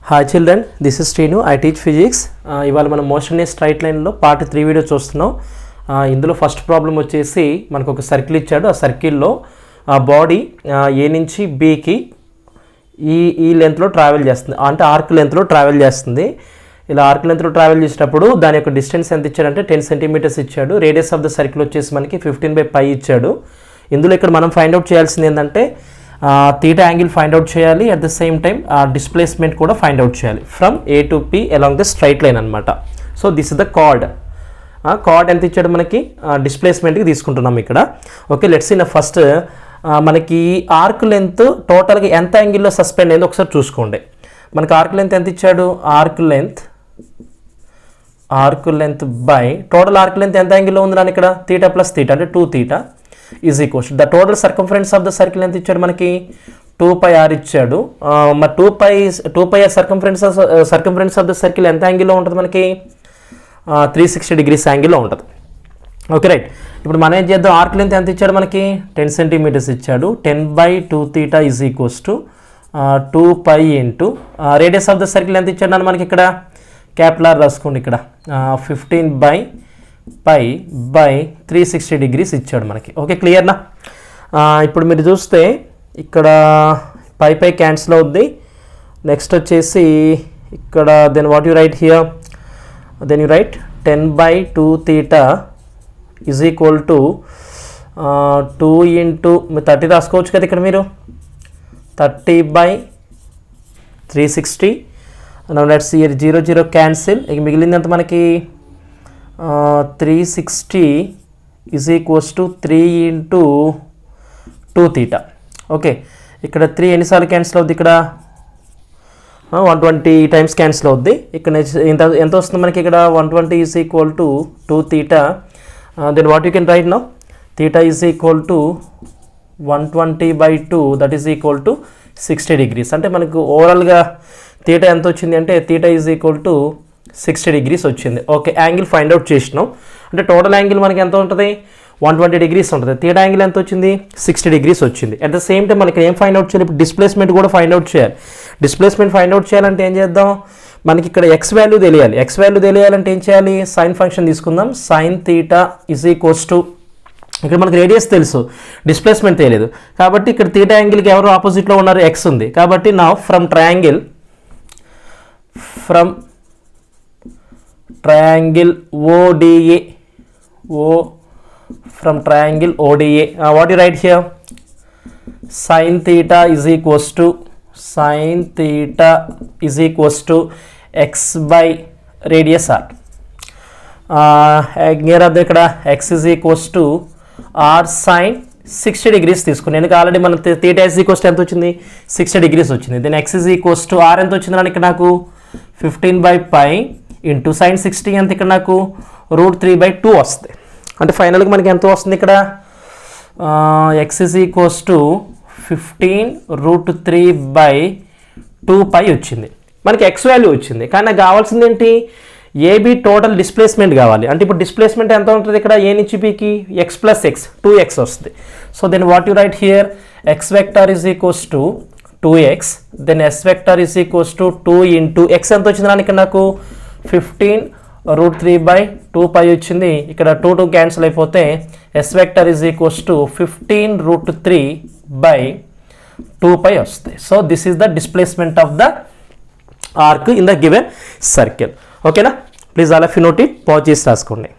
Hi children, this is Srinu. I teach physics. ఇవాళ మనం motion a straight లైన్లో part 3 video చూస్తున్నాం. ఇందులో ఫస్ట్ ప్రాబ్లం వచ్చేసి మనకు ఒక సర్కిల్ ఇచ్చాడు. ఆ సర్కిల్లో బాడీ ఏ నుంచి బీకి ఈ లెంత్లో ట్రావెల్ చేస్తుంది, అంటే ఆర్క్ లెంత్లో ట్రావెల్ చేస్తుంది. ఇలా ఆర్క్ లెంత్లో ట్రావెల్ చేసేటప్పుడు దాని యొక్క డిస్టెన్స్ ఎంత ఇచ్చాడంటే 10 సెంటీమీటర్స్ ఇచ్చాడు. రేడియస్ ఆఫ్ ద సర్కిల్ వచ్చేసి మనకి 15/π ఇచ్చాడు. ఇందులో ఇక్కడ మనం ఫైండ్ అవుట్ చేయాల్సింది ఏంటంటే థీటా యాంగిల్ ఫైండ్ అవుట్ చేయాలి, at the same time displacement కూడా ఫైండ్ అవుట్ చేయాలి from A to P along the straight line అనమాట. So this is the chord. Chord ఎంత ఇచ్చాడు మనకి, డిస్ప్లేస్మెంట్కి తీసుకుంటున్నాం ఇక్కడ. ఓకే, లెట్స్ ఇన్ ఫస్ట్ మనకి ఆర్క్ లెంత్ టోటల్గా ఎంత యాంగిల్లో సస్పెండ్ అయిందో ఒకసారి చూసుకోండి. మనకి ఆర్క్ లెంత్ ఎంత ఇచ్చాడు, arc length by total arc length ఎంత యాంగిల్లో ఉంది నాకు ఇక్కడ, థీటా ప్లస్ థీటా అంటే 2θ is equals the total circumference of the circle ఎంత ఇచ్చాడు మనకి, 2πr ఇచ్చాడు. మరి 2πr circumference of the circle ఎంత యాంగిల్లో ఉంటుంది మనకి, 360 degrees యాంగిల్లో ఉంటుంది. Okay right. ఇప్పుడు మనం ఏం చేద్దాం, ఆర్క్ లెంత్ ఎంత ఇచ్చాడు మనకి, 10 సెంటీమీటర్స్ ఇచ్చాడు. 10/2θ is equals to 2π into radius of the circle ఎంత ఇచ్చాడు మనకి ఇక్కడ, క్యాపిటల్ R రాసుకోండి ఇక్కడ, 15/π/360 degrees ఇచ్చాడు మనకి. ఓకే, క్లియర్నా? ఇప్పుడు మీరు చూస్తే ఇక్కడ పై క్యాన్సిల్ అవుద్ది. నెక్స్ట్ వచ్చేసి ఇక్కడ then what you write here, then you write 10/2θ is equal to 2 into 30 రాసుకోవచ్చు కదా ఇక్కడ మీరు, 30/360. Let's here 0 cancel. ఇక మిగిలింది ఎంత మనకి, 360 is equals to 3 into 2θ. Okay, ఇక్కడ 3 ఎన్నిసార్లు క్యాన్సిల్ అవుద్ది, ఇక్కడ 120 టైమ్స్ క్యాన్సిల్ అవుద్ది. ఇక్కడ ఎంత వస్తుంది మనకి ఇక్కడ, 120 is equal to 2θ. Then what you can write now, theta is equal to 120/2 that is equal to 60 degrees. అంటే మనకు ఓవరాల్గా థీటా ఎంత వచ్చింది అంటే, theta is equal to 60 degrees వచ్చింది. ఓకే, యాంగిల్ ఫైండ్ అవుట్ చేసినాం. అంటే టోటల్ యాంగిల్ మనకి ఎంత ఉంటుంది, 120 degrees ఉంటుంది. థీటా యాంగిల్ ఎంత వచ్చింది, 60 degrees వచ్చింది. అట్ ద సేమ్ టైం మనకి ఏం ఫైండ్ అవుట్ చేయాలి, ఇప్పుడు డిస్ప్లేస్మెంట్ కూడా ఫైండ్ అవుట్ చేయాలి. డిస్ప్లేస్మెంట్ ఫైండ్ అవుట్ చేయాలంటే ఏం చేద్దాం, మనకి ఇక్కడ ఎక్స్ వాల్యూ తెలియాలి. ఎక్స్ వాల్యూ తెలియాలంటే ఏం చేయాలి, సైన్ ఫంక్షన్ తీసుకుందాం. Sine theta is equals to, ఇక్కడ మనకి రేడియస్ తెలుసు, డిస్ప్లేస్మెంట్ తెలియదు కాబట్టి ఇక్కడ థీటా యాంగిల్కి ఎవరు ఆపోజిట్లో ఉన్నారు, ఎక్స్ ఉంది కాబట్టి నా from triangle ODA, from triangle ODA, what you write here, sin theta is equals to x by radius r. Here ఇక్కడ x is equals to r sin 60 degrees తీసుకుని, ఎందుకు ఆల్రెడీ మన థీటా is equals to ఎంత వచ్చింది, 60 degrees వచ్చింది. Then x is equals to r ఎంత వచ్చింది ఇక్కడ నాకు, 15/π ఇంటూ sin 60 ఎంత ఇక్కడ నాకు √3/2 వస్తుంది. అంటే ఫైనల్గా మనకి ఎంత వస్తుంది ఇక్కడ, x is equals to 15√3/2π వచ్చింది. మనకి x వాల్యూ వచ్చింది. కానీ నాకు కావాల్సింది ఏంటి, ఏబి టోటల్ డిస్ప్లేస్మెంట్ కావాలి. అంటే ఇప్పుడు డిస్ప్లేస్మెంట్ ఎంత ఉంటుంది ఇక్కడ, ఏ నుంచి బికి, x + x 2x వస్తుంది. So then what you write here, x vector is equals to 2x, దెన్ s vector is equals to 2 into x ఎంత వచ్చింది ఇక్కడ నాకు, 15√3/2π వచ్చింది. ఇక్కడ 2 క్యాన్సిల్ అయిపోతే s vector is equals to 15√3/2π వస్తుంది. So this is the displacement of the arc in the given circle. ఓకేనా, please all of you note it, pause చేసి రాసుకోండి.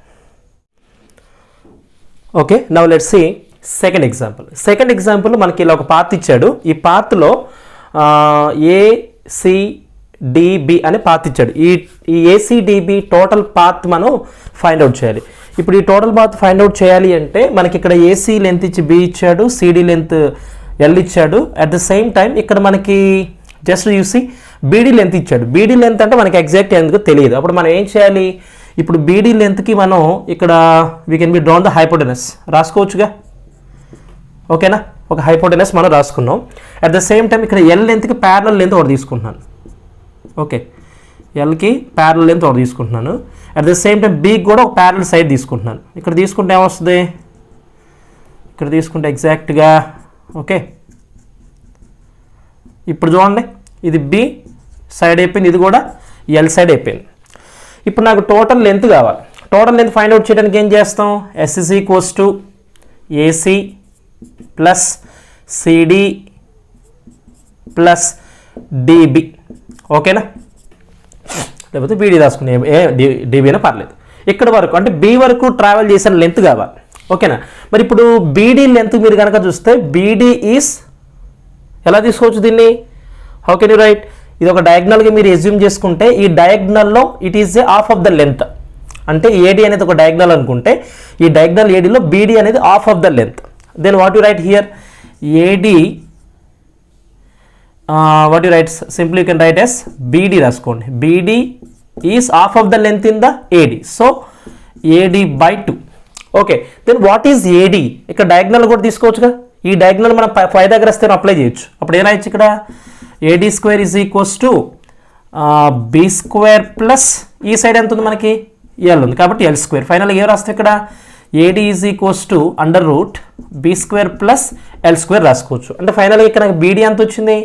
Okay, now let's see second example. మనకి ఇలా ఒక path ఇచ్చాడు. ఈ పాత్లో ACDB అనే పాత్ ఇచ్చాడు. ఈ ACDB టోటల్ పాత్ మనం ఫైండ్ అవుట్ చేయాలి. ఇప్పుడు ఈ టోటల్ పాత్ ఫైండ్ అవుట్ చేయాలి అంటే మనకి ఇక్కడ AC లెంత్ ఇచ్చి B ఇచ్చాడు, CD లెంత్ L ఇచ్చాడు. అట్ ద సేమ్ టైం ఇక్కడ మనకి జస్ట్ చూసి BD లెంత్ ఇచ్చాడు. BD లెంత్ అంటే మనకి ఎగ్జాక్ట్ ఎందుకు తెలియదు. అప్పుడు మనం ఏం చేయాలి, ఇప్పుడు BD లెంత్కి మనం ఇక్కడ we can be drawn the hypotenuse రాసుకోవచ్చుగా. ఓకేనా, ఒక హైపోటెనస్ మనం రాసుకున్నాం. అట్ ద సేమ్ టైం ఇక్కడ L లెంత్కి ప్యారలల్ లెంత్ ఒకటి తీసుకుంటున్నాను. ఓకే, Lకి ప్యారలల్ లెంత్ ఒకటి తీసుకుంటున్నాను. అట్ ద సేమ్ టైం Bకి కూడా ఒక ప్యారలల్ సైడ్ తీసుకుంటున్నాను. ఇక్కడ తీసుకుంటే ఏమొస్తుంది, ఇక్కడ తీసుకుంటే ఎగ్జాక్ట్గా ఓకే ఇప్పుడు చూడండి ఇది బి సైడ్ అయిపోయింది, ఇది కూడా ఎల్ సైడ్ అయిపోయింది. ఇప్పుడు నాకు టోటల్ లెంత్ కావాలి. టోటల్ లెంత్ ఫైండ్ అవుట్ చేయడానికి ఏం చేస్తాం? S is equals to AC plus CD plus DB. ఓకేనా? లేకపోతే బీడీ రాసుకునే డిబి అయినా పర్లేదు. ఇక్కడ వరకు అంటే బి వరకు ట్రావెల్ చేసిన లెంత్ కావాలి. ఓకేనా? మరి ఇప్పుడు బీడీ లెంత్ మీరు కనుక చూస్తే బీడీ ఈజ్ ఎలా తీసుకోవచ్చు దీన్ని? How can you write? ఇది ఒక డయాగ్నల్గా మీరు ఎజ్యూమ్ చేసుకుంటే ఈ డయాగ్నల్లో it is a half of the length. అంటే ఏడీ అనేది ఒక డయాగ్నల్ అనుకుంటే ఈ డయాగ్నల్ ఏడీలో బీడీ అనేది half of the length. Then what you write here? AD what you write, simply you can write as BD రాసుకోండి. BD is half of the length in the AD, so AD by 2. Okay, then what is AD? ఇక్కడ diagonal కూడా తీసుకోవచ్చుగా. ఈ diagonal మనం Pythagoras apply చేయొచ్చు. అప్పుడు ఏం రాయొచ్చు ఇక్కడ? AD square is equals to B square plus ఈ సైడ్ ఎంత ఉంది మనకి? ఎల్ ఉంది కాబట్టి ఎల్ స్క్వేర్. ఫైనల్గా ఏం రాస్తే ఇక్కడ? AD is equals to under root B square plus L square రాసుకోవచ్చు. అంటే ఫైనల్గా ఇక్కడ నాకు బీడీ ఎంత వచ్చింది?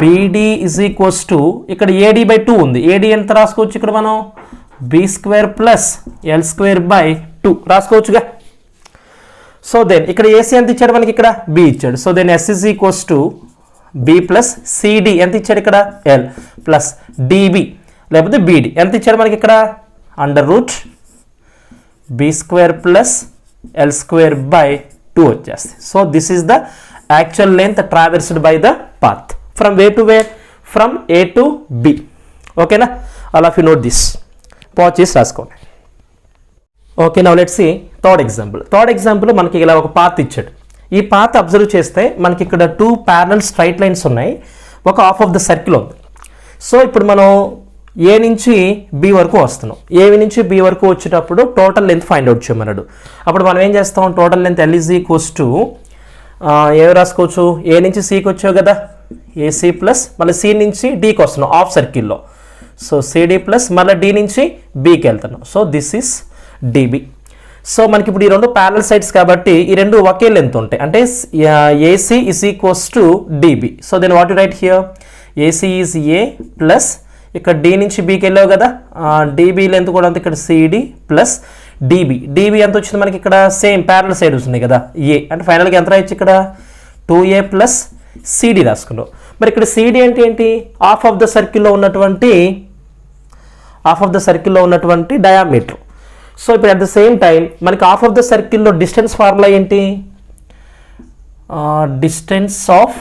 బీడీ ఈజ్ ఈక్వల్స్ టు ఇక్కడ ఏడీ బై 2 ఉంది. ఏడీ ఎంత రాసుకోవచ్చు ఇక్కడ మనం? B square plus L square by 2 రాసుకోవచ్చుగా. సో దెన్ ఇక్కడ ఏసీ ఎంత ఇచ్చాడు మనకి? ఇక్కడ బి ఇచ్చాడు. So then S is equals to B plus CD ఎంత ఇచ్చాడు ఇక్కడ? ఎల్ ప్లస్ డిబి లేకపోతే బీడీ ఎంత ఇచ్చాడు మనకి ఇక్కడ? Under root B square plus L square by 2 వచ్చేస్తుంది. So this is the actual length traversed by the path from way to where? From A to B. ఓకేనా? All of you note this. Pause చేసి రాసుకోండి. Okay, now let's see third example. Third example మనకి ఇలా ఒక path ఇచ్చాడు. ఈ path observe చేస్తే మనకి ఇక్కడ 2 ప్యారలల్ స్ట్రైట్ లైన్స్ ఉన్నాయి, ఒక హాఫ్ ఆఫ్ ద సర్కిల్ ఉంది. సో ఇప్పుడు మనం ఏ నుంచి బి వరకు వస్తున్నాం. ఏ నుంచి బి వరకు వచ్చేటప్పుడు టోటల్ లెంత్ ఫైండ్ అవుట్ చేయమన్నాడు. అప్పుడు మనం ఏం చేస్తాం? Total length L is equals to ఏమి రాసుకోవచ్చు? ఏ నుంచి సికి వచ్చావు కదా, ఏసీ ప్లస్ మళ్ళీ సి నుంచి డికి వస్తున్నాం హాఫ్ సర్కిల్లో. సో సిడి ప్లస్ మళ్ళీ డి నుంచి బికి వెళ్తున్నాం. So this is dB. So మనకి ఇప్పుడు ఈ రెండు ప్యారలల్ సైడ్స్ కాబట్టి ఈ రెండు ఒకే లెంత్ ఉంటాయి. అంటే AC is equals to DB. So then what you write here? AC is A plus ఇక్కడ డి నుంచి బీకి వెళ్ళావు కదా, డిబి లెంత్ కూడా అంత ఇక్కడ సిడి ప్లస్ డిబి. డిబి ఎంత వచ్చింది మనకి ఇక్కడ? సేమ్ ప్యారలల్ సైడ్ వస్తుంది కదా ఏ. అంటే ఫైనల్గా ఎంత రాయొచ్చు ఇక్కడ? 2a plus CD రాసుకున్నావు. మరి ఇక్కడ సిడి అంటే ఏంటి? హాఫ్ ఆఫ్ ద సర్కిల్లో ఉన్నటువంటి డయామీటర్. సో ఇప్పుడు అట్ ద సేమ్ టైం మనకి హాఫ్ ఆఫ్ ద సర్కిల్లో డిస్టెన్స్ ఫార్ములా ఏంటి? Distance of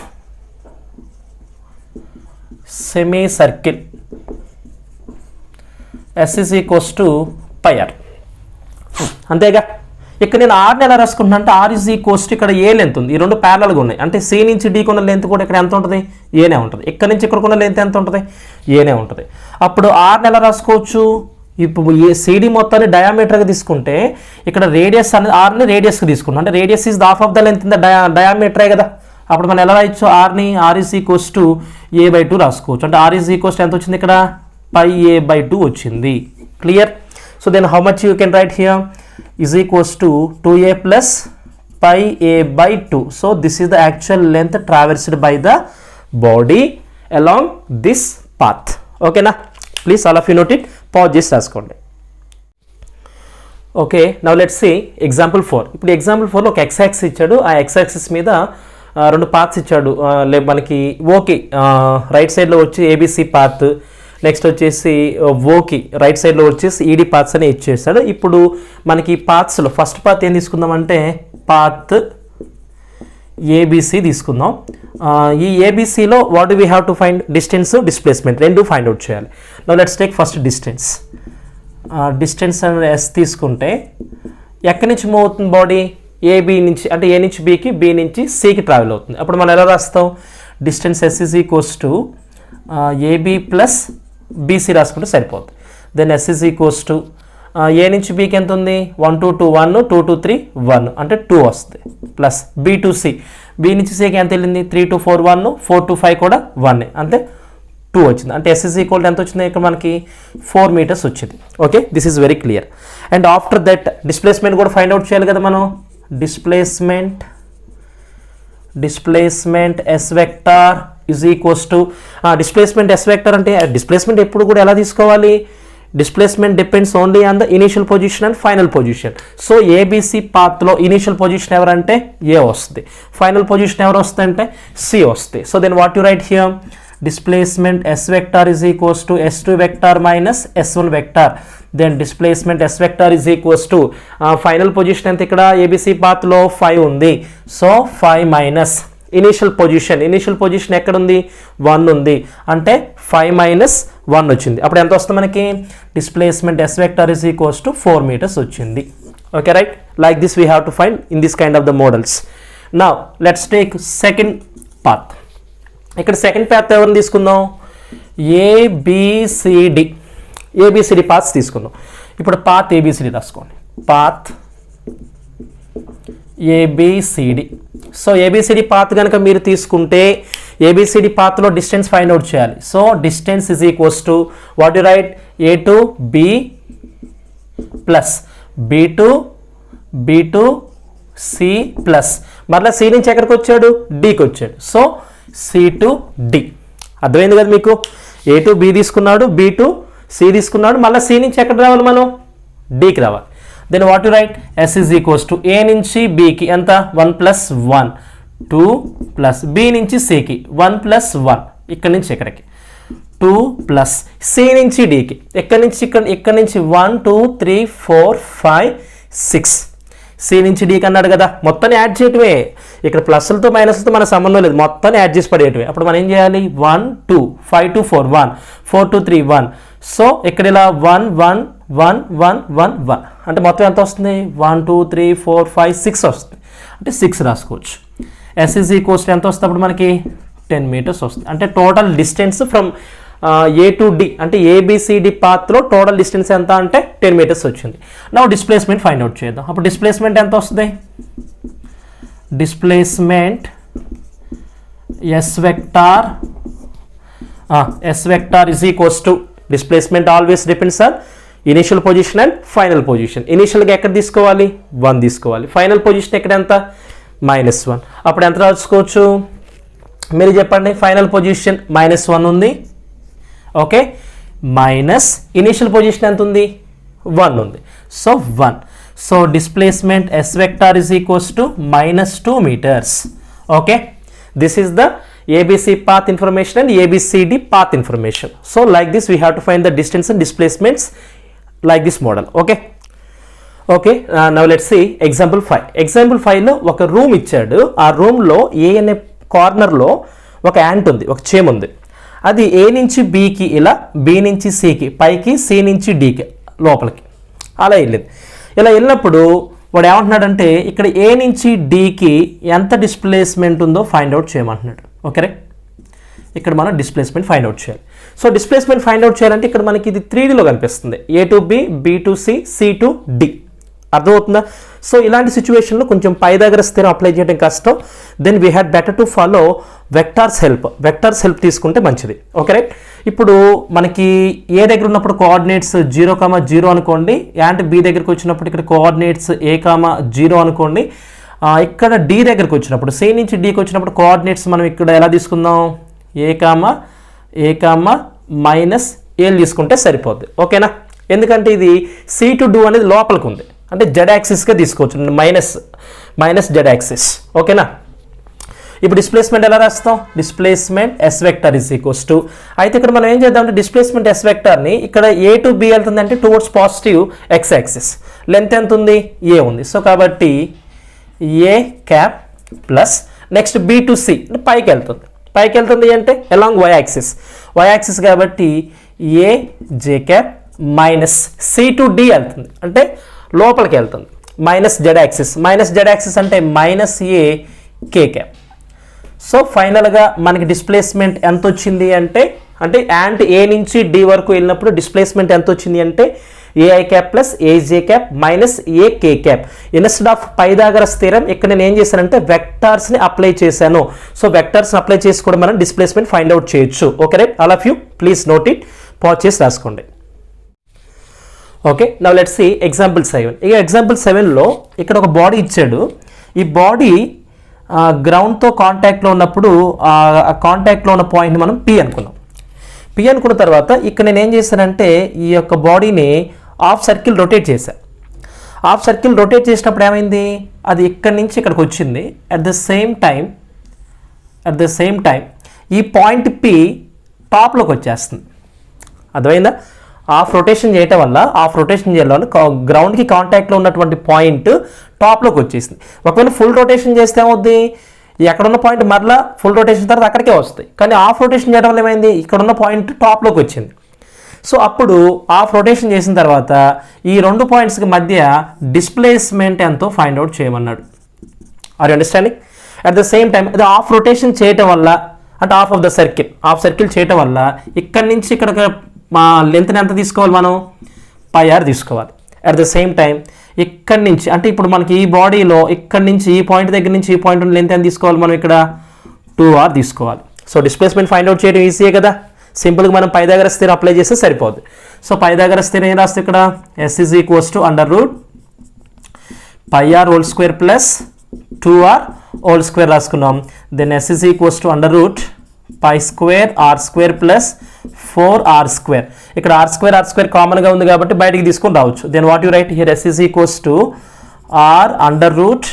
semi circle S is equals to pi R. అంతేగా. ఇక్కడ నేను ఆర్ని ఎలా రాసుకుంటున్నా అంటే ఆర్ ఈజ్ ఈక్వల్స్ టు ఇక్కడ ఏ లెంత్ ఉంది, ఈ రెండు ప్యారలల్గా ఉన్నాయి. అంటే సి నుంచి డీకి ఉన్న లెంత్ కూడా ఇక్కడ ఎంత ఉంటుంది? ఏనే ఉంటుంది. ఇక్కడ నుంచి ఇక్కడికి ఉన్న లెంత్ ఎంత ఉంటుంది? ఏనే ఉంటుంది. అప్పుడు ఆర్ని ఎలా రాసుకోవచ్చు? ఇప్పుడు ఏ సిడి మొత్తాన్ని డయామీటర్గా తీసుకుంటే ఇక్కడ రేడియస్ అనేది ఆర్ని రేడియస్కి తీసుకుంటాం. అంటే radius is half of the length in the డయామీటరే కదా. అప్పుడు మనం ఎలా రాయొచ్చు? ఆర్ని R is equals to A by 2 రాసుకోవచ్చు. అంటే ఆర్ ఈజ్ ఈక్వల్స్ టు ఎంత వచ్చింది ఇక్కడ? పై ఏ బై 2 వచ్చింది. Clear? So then how much you can write here? Is equals to 2a plus pi A by 2. So this is the actual length traversed by the body along this path. ఓకేనా? Please all of you note it. Pause చేసి రాసుకోండి. Okay, now let's see example 4. ఇప్పుడు example 4లో ఒక X axis ఇచ్చాడు. ఆ X axis మీద రెండు paths ఇచ్చాడు. మనకి ఓకే రైట్ సైడ్లో వచ్చి ఏబిసి పాత్, నెక్స్ట్ వచ్చేసి ఓకి రైట్ సైడ్లో వచ్చేసి ఈడీ పాత్స్ అని ఇచ్చేస్తాడు. ఇప్పుడు మనకి పాత్స్లో ఫస్ట్ పాత్ ఏం తీసుకుందామంటే పాత్ ఏబిసి తీసుకుందాం. ఈ ఏబిసిలో what do we have to find? Distance, displacement రెండు ఫైండ్ అవుట్ చేయాలి. Now let's take first distance. Distance అనేది ఎస్ తీసుకుంటే ఎక్కడి నుంచి మూవ్ అవుతుంది బాడీ? ఏబి నుంచి, అంటే ఏ నుంచి బికి, బి నుంచి సికి ట్రావెల్ అవుతుంది. అప్పుడు మనం ఎలా రాస్తాం? Distance S is equals to AB plus BC రాసుకుంటే సరిపోతుంది. Then S is equals to A నుంచి బీకి ఎంత ఉంది? 1 2 2 1, 2 2 3 1 అంటే 2 వస్తుంది. Plus B to C, B నుంచి సికి ఎంత వెళ్ళింది? 3 2 4 1, 4 2 5 కూడా 1 అంటే 2 వచ్చింది. అంటే ఎస్ ఈజ్ ఈక్వల్ ఎంత వచ్చింది ఇక్కడ మనకి? 4 meters వచ్చింది. Okay, this is very clear. And after that displacement కూడా ఫైండ్ అవుట్ చేయాలి కదా మనం. Displacement S vector is equals to displacement S vector అంటే డిస్ప్లేస్మెంట్ ఎప్పుడు కూడా ఎలా తీసుకోవాలి, displacement depends only on the initial position and final position. So ABC పాత్లో ఇనిషియల్ పొజిషన్ ఎవరంటే ఏ వస్తుంది, ఫైనల్ పొజిషన్ ఎవరు వస్తుంది అంటే సి వస్తుంది. So then what you write here, displacement S vector is equals to S2 vector minus S1 vector. Then displacement S vector is equals to final position ఎంత ఇక్కడ ABC పాత్లో 5 ఉంది. So 5 minus initial position ఎక్కడ ఉంది 1 ఉంది, అంటే 5 minus 1 వచ్చింది. అప్పుడు ఎంత వస్తుంది మనకి, displacement S vector is equals to 4 meters వచ్చింది. Okay right, like this we have to find in this kind of the models. Now let's take second path. ఇక్కడ సెకండ్ పాత్ ఎవరిని తీసుకుందాం, ఏబిసిడి పాత్స్ తీసుకుందాం. ఇప్పుడు పాత్ ఏబిసిడి రాసుకోండి, path ABCD. So ABCD path కనుక మీరు తీసుకుంటే ఏబిసిడి పాత్లో డిస్టెన్స్ ఫైండ్ అవుట్ చేయాలి. So distance is equals to what you write, A to B plus B to C plus మరలా సి నుంచి ఎక్కడికి వచ్చాడు, డికి వచ్చాడు. So C to D. అర్థమైంది కదా మీకు, ఏ టు బి తీసుకున్నాడు, బి టు సి తీసుకున్నాడు, మళ్ళీ సి నుంచి ఎక్కడ రావాలి మనం, డికి రావాలి. Then what you write, S is equals to A నుంచి బికి ఎంత 1 + 1 2 ప్లస్ బి నుంచి సికి 1 + 1 ఇక్కడ నుంచి ఎక్కడికి 2 ప్లస్ సి నుంచి డికి ఎక్కడి నుంచి ఇక్కడ నుంచి 1 2 3 4 5 6 సి నుంచి డికి అన్నాడు కదా, మొత్తాన్ని యాడ్ చేయటమే. ఇక్కడ ప్లస్లతో మైనస్లతో మన సంబంధం లేదు, మొత్తాన్ని యాడ్ చేసి పడేయటమే. అప్పుడు మనం ఏం చేయాలి, 1 2 5 2 4 1 4 2 3 1. సో ఇక్కడ ఇలా 1 1 1 1 1 1 అంటే మొత్తం ఎంత వస్తుంది, 1 2 3 4 5 6 వస్తుంది, అంటే 6 రాసుకోవచ్చు. ఎస్ ఈజ్ ఈక్వల్స్ ఎంత వస్తుంది అప్పుడు మనకి 10 meters వస్తుంది. అంటే total distance from A to D అంటే ఏబిసిడి పాత్లో టోటల్ డిస్టెన్స్ ఎంత అంటే 10 meters వచ్చింది. నా డిస్ప్లేస్మెంట్ ఫైండ్ అవుట్ చేద్దాం. అప్పుడు డిస్ప్లేస్మెంట్ ఎంత వస్తుంది, displacement S vector is equals to displacement always depends on initial position and final position. ఇనిషియల్గా ఎక్కడ తీసుకోవాలి, 1 తీసుకోవాలి, ఫైనల్ పొజిషన్ ఎక్కడ ఎంత -1. అప్పుడు ఎంత రాసుకోవచ్చు మీరు చెప్పండి, ఫైనల్ పొజిషన్ -1 ఉంది, ఓకే, మైనస్ ఇనిషియల్ పొజిషన్ ఎంత ఉంది 1 ఉంది. So 1. So displacement S vector is equals to -2 meters. Okay, this is the ABC path information and ABCD path information. So like this we have to find the distance and displacements like this model. Okay, now let's see example 5. Example 5 లో ఒక room ఇచ్చాడు. ఆ room లో ఏ అనే corner లో ఒక ant ఉంది, ఒక చీమ ఉంది. అది ఏ నుంచి బికి ఇలా, బి నుంచి సికి పైకి, సి నుంచి డికి లోపలికి అలా వెళ్ళింది. ఇలా వెళ్ళినప్పుడు వాడు ఏమంటున్నాడంటే ఇక్కడ ఏ నుంచి డికి ఎంత డిస్ప్లేస్మెంట్ ఉందో ఫైండ్ అవుట్ చేయమంటున్నాడు. ఓకే, ఇక్కడ మనం డిస్ప్లేస్మెంట్ ఫైండ్ అవుట్ చేయాలి. సో డిస్ప్లేస్మెంట్ ఫైండ్ అవుట్ చేయాలంటే ఇక్కడ మనకి ఇది 3Dలో కనిపిస్తుంది, A to B, B to C, C to D. అర్థమవుతుందా? సో ఇలాంటి సిచ్యువేషన్లో కొంచెం పై దగ్గర స్థిరం అప్లై చేయడం కష్టం. Then we had better to follow vectors help తీసుకుంటే మంచిది. ఓకే రైట్, ఇప్పుడు మనకి ఏ దగ్గర ఉన్నప్పుడు కోఆర్డినేట్స్ 0,0 అనుకోండి, యాంట్ బి దగ్గరికి వచ్చినప్పుడు ఇక్కడ కోఆర్డినేట్స్ A,0 అనుకోండి. ఇక్కడ డి దగ్గరికి వచ్చినప్పుడు, సి నుంచి డికి వచ్చినప్పుడు కోఆర్డినేట్స్ మనం ఇక్కడ ఎలా తీసుకుందాం, A, -A తీసుకుంటే సరిపోద్ది. ఓకేనా, ఎందుకంటే ఇది సి టు డూ అనేది లోపలికి ఉంది, అంటే జెడ్ యాక్సిస్గా తీసుకోవచ్చు, మైనస్ జెడ్ యాక్సిస్. ఓకేనా, ఇప్పుడు డిస్ప్లేస్మెంట్ ఎలా రాస్తాం, displacement S vector is equals to, అయితే ఇక్కడ మనం ఏం చేద్దాం అంటే డిస్ప్లేస్మెంట్ ఎస్ వెక్టర్ని ఇక్కడ ఏ టు బి వెళ్తుంది అంటే towards positive X axis, length ఎంత ఉంది ఏ ఉంది. సో కాబట్టి A cap plus next B to C అంటే పైకి వెళ్తుంది అంటే అలాంగ్ వై యాక్సిస్ కాబట్టి A J cap minus C to D వెళ్తుంది అంటే లోపలికి వెళ్తుంది, మైనస్ జెడ్ యాక్సిస్ అంటే -A కే క్యాప్. సో ఫైనల్గా మనకి డిస్ప్లేస్మెంట్ ఎంత వచ్చింది అంటే యాంట్ ఏ నుంచి డి వరకు వెళ్ళినప్పుడు డిస్ప్లేస్మెంట్ ఎంత వచ్చింది అంటే AI cap plus AJ cap minus A K cap. Instead of Pythagoras theorem ఇక్కడ నేను ఏం చేశానంటే వెక్టార్స్ని అప్లై చేశాను. సో వెక్టార్స్ని అప్లై చేసి కూడా మనం డిస్ప్లేస్మెంట్ ఫైండ్ అవుట్ చేయొచ్చు. Okay right, all of you please note it, pause చేసి రాసుకోండి. Okay, now let's see example 7. ఇక ఎగ్జాంపుల్ 7లో ఇక్కడ ఒక బాడీ ఇచ్చాడు. ఈ బాడీ గ్రౌండ్తో కాంటాక్ట్లో ఉన్నప్పుడు ఆ కాంటాక్ట్లో ఉన్న పాయింట్ని మనం పి అనుకున్నాం. పి అనుకున్న తర్వాత ఇక్కడ నేను ఏం చేశానంటే ఈ యొక్క బాడీని హాఫ్ సర్కిల్ రొటేట్ చేశాను. హాఫ్ సర్కిల్ రొటేట్ చేసినప్పుడు ఏమైంది, అది ఇక్కడి నుంచి ఇక్కడికి వచ్చింది. అట్ ద సేమ్ టైం ఈ పాయింట్ పి టాప్లోకి వచ్చేస్తుంది. అర్థమైందా? హాఫ్ రొటేషన్ చేయటం వల్ల గ్రౌండ్కి కాంటాక్ట్లో ఉన్నటువంటి పాయింట్ టాప్లోకి వచ్చేసింది. ఒకవేళ ఫుల్ రొటేషన్ చేస్తే ఏమవుద్ది, ఎక్కడున్న పాయింట్ మరలా ఫుల్ రొటేషన్ తర్వాత అక్కడికే వస్తాయి. కానీ హాఫ్ రొటేషన్ చేయడం వల్ల ఏమైంది, ఇక్కడున్న పాయింట్ టాప్లోకి వచ్చింది. సో అప్పుడు హాఫ్ రొటేషన్ చేసిన తర్వాత ఈ రెండు పాయింట్స్కి మధ్య డిస్ప్లేస్మెంట్ ఎంతో ఫైండ్ అవుట్ చేయమన్నాడు. Are you understanding? At the same time అది హాఫ్ రొటేషన్ చేయటం వల్ల, అంటే హాఫ్ సర్కిల్ చేయటం వల్ల ఇక్కడి నుంచి ఇక్కడ మా లెంత్ని ఎంత తీసుకోవాలి, మనం πr తీసుకోవాలి. అట్ ద సేమ్ టైం ఇక్కడి నుంచి, అంటే ఇప్పుడు మనకి ఈ బాడీలో ఇక్కడి నుంచి ఈ పాయింట్ దగ్గర నుంచి ఈ పాయింట్ లెంత్ ఎంత తీసుకోవాలి, మనం ఇక్కడ 2r తీసుకోవాలి. సో డిస్ప్లేస్మెంట్ ఫైండ్ అవుట్ చేయడం ఈజీయే కదా. సింపుల్గా మనం పైథాగరస్ థియరం అప్లై చేస్తే సరిపోద్ది. సో పైథాగరస్ థియరం ఏం రాస్తే ఇక్కడ s = √πr² + 2r² రాసుకున్నాం. Then s = √π² r² + 4r². ఇక్కడ r² కామన్గా ఉంది కాబట్టి బయటికి తీసుకొని రావచ్చు. Then what you write here, s = r√π²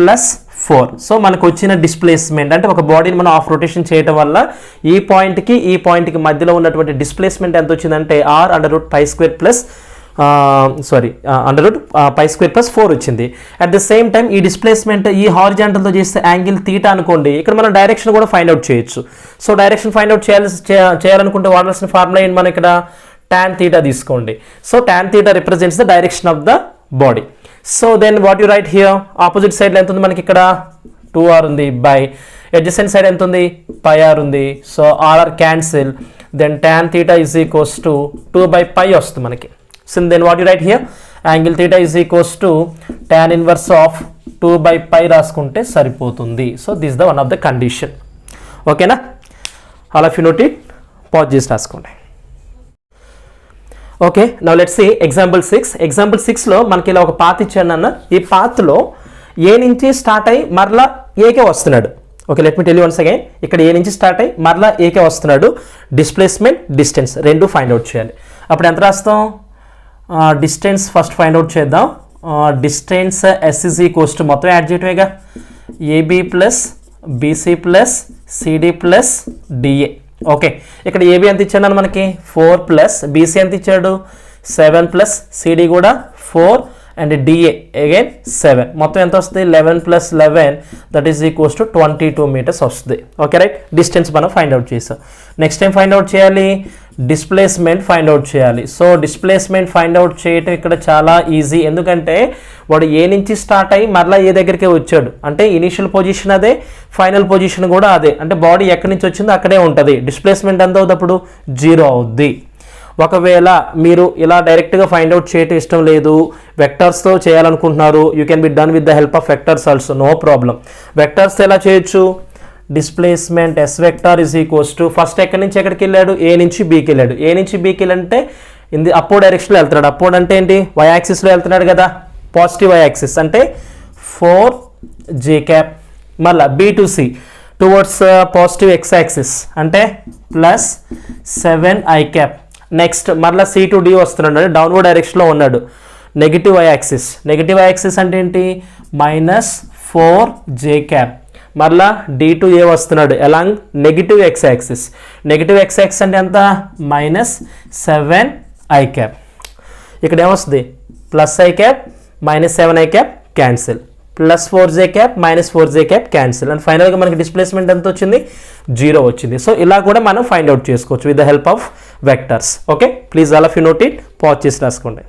+ 4. So మనకు వచ్చిన డిస్ప్లేస్మెంట్ అంటే ఒక బాడీని మనం హాఫ్ రొటేషన్ చేయడం వల్ల ఈ పాయింట్కి మధ్యలో ఉన్నటువంటి డిస్ప్లేస్మెంట్ ఎంత వచ్చిందంటే r√π² + 4 వచ్చింది. అట్ ద సేమ్ టైం ఈ డిస్ప్లేస్మెంట్ ఈ హారిజాంటల్తో చేస్తే యాంగిల్ తీటా అనుకోండి, ఇక్కడ మనం డైరెక్షన్ కూడా ఫైండ్ అవుట్ చేయొచ్చు. సో డైరెక్షన్ ఫైండ్ అవుట్ చేయాలనుకుంటే వాడాల్సిన ఫార్ములా ఏంటి, మనం ఇక్కడ tan θ తీసుకోండి. So tan θ represents the direction of the body. So then what you write here, opposite సైడ్లో ఎంత ఉంది మనకి, ఇక్కడ 2r ఉంది, బై అడ్జసెంట్ సైడ్ ఎంత ఉంది, πr ఉంది. So r cancel. Then tan θ = 2/π వస్తుంది మనకి. So then what you write here, angle θ = tan 1 2/π రాసుకుంటే సరిపోతుంది. So this the one of the condition. ఓకేనా? All of you note it, pause చేసి రాసుకోండి. Okay, now let's see example 6. Example 6లో మనకి ఇలా ఒక పాత్ ఇచ్చాను అన్న. ఈ పాత్లో ఏ నుంచి స్టార్ట్ అయ్యి మరలా ఏకే వస్తున్నాడు. Okay, let me tell you once again. ఇక్కడ ఏ నుంచి స్టార్ట్ అయ్యి మరలా ఏకే వస్తున్నాడు. డిస్ప్లేస్మెంట్, డిస్టెన్స్ రెండు ఫైండ్ అవుట్ చేయాలి. అప్పుడు ఎంత రాస్తాం, డిస్టెన్స్ ఫస్ట్ ఫైండ్ అవుట్ చేద్దాం. డిస్టెన్స్ s = మొత్తం యాడ్ చేయటమేగా, AB + BC + CD + DA. Okay, ఇక్కడ ఏబి ఎంత ఇచ్చాడు మనకి 4 + BC ఎంత ఇచ్చాడు 7 + CD కూడా 4 అండ్ DA అగైన్ 7. మొత్తం ఎంత వస్తుంది 11 + 11 that is equals to 22 meters వస్తుంది. ఓకే రైట్, డిస్టెన్స్ మనం ఫైండ్ అవుట్ చేసాం. నెక్స్ట్ టైం ఫైండ్ అవుట్ చేయాలి, డిస్ప్లేస్మెంట్ ఫైండ్ అవుట్ చేయాలి. సో డిస్ప్లేస్మెంట్ ఫైండ్ అవుట్ చేయటం ఇక్కడ చాలా ఈజీ, ఎందుకంటే వాడు ఏ నుంచి స్టార్ట్ అయ్యి మరలా ఏ దగ్గరికే వచ్చాడు. అంటే ఇనీషియల్ పొజిషన్ అదే, ఫైనల్ పొజిషన్ కూడా అదే. అంటే బాడీ ఎక్కడి నుంచి వచ్చిందో అక్కడే ఉంటుంది. డిస్ప్లేస్మెంట్ ఎంత అవుతుంది అప్పుడు 0 అవుద్ది. ఒకవేళ మీరు ఇలా డైరెక్ట్గా ఫైండ్ అవుట్ చేయటం ఇష్టం లేదు, వెక్టర్స్తో చేయాలనుకుంటున్నారు, you can be done with the help of vectors also, no problem. వెక్టర్స్తో ఎలా చేయొచ్చు, displacement S vector is equals to first ఎక్కడి నుంచి ఎక్కడికి వెళ్ళాడు, ఏ నుంచి బీకి వెళ్ళాడు. ఏ నుంచి బీకి వెళ్ళంటే ఇన్ ది అప్వర్డ్ డైరెక్షన్లో వెళ్తున్నాడు. అప్వర్డ్ అంటే ఏంటి, వై యాక్సిస్లో వెళ్తున్నాడు కదా, పాజిటివ్ వై యాక్సిస్ అంటే 4j క్యాప్. మళ్ళీ B to C towards positive x axis అంటే +7i క్యాప్. నెక్స్ట్ మళ్ళీ C to D వస్తున్నాడు, అంటే డౌన్వర్డ్ డైరెక్షన్లో ఉన్నాడు, negative Y axis. Negative Y axis అంటే ఏంటి, -4j క్యాప్. మళ్ళా D to A వస్తున్నాడు along negative x axis. Negative x axis అంటే ఎంత, -7i క్యాప్. ఇక్కడ ఏమొస్తుంది +i cap -7i cap cancel, +4j cap -4j cap cancel. And ఫైనల్గా మనకి డిస్ప్లేస్మెంట్ ఎంత వచ్చింది, 0 వచ్చింది. సో ఇలా కూడా మనం ఫైండ్ అవుట్ చేసుకోవచ్చు with the help of vectors. Okay, please all of you note it, pause చేసి రాసుకోండి.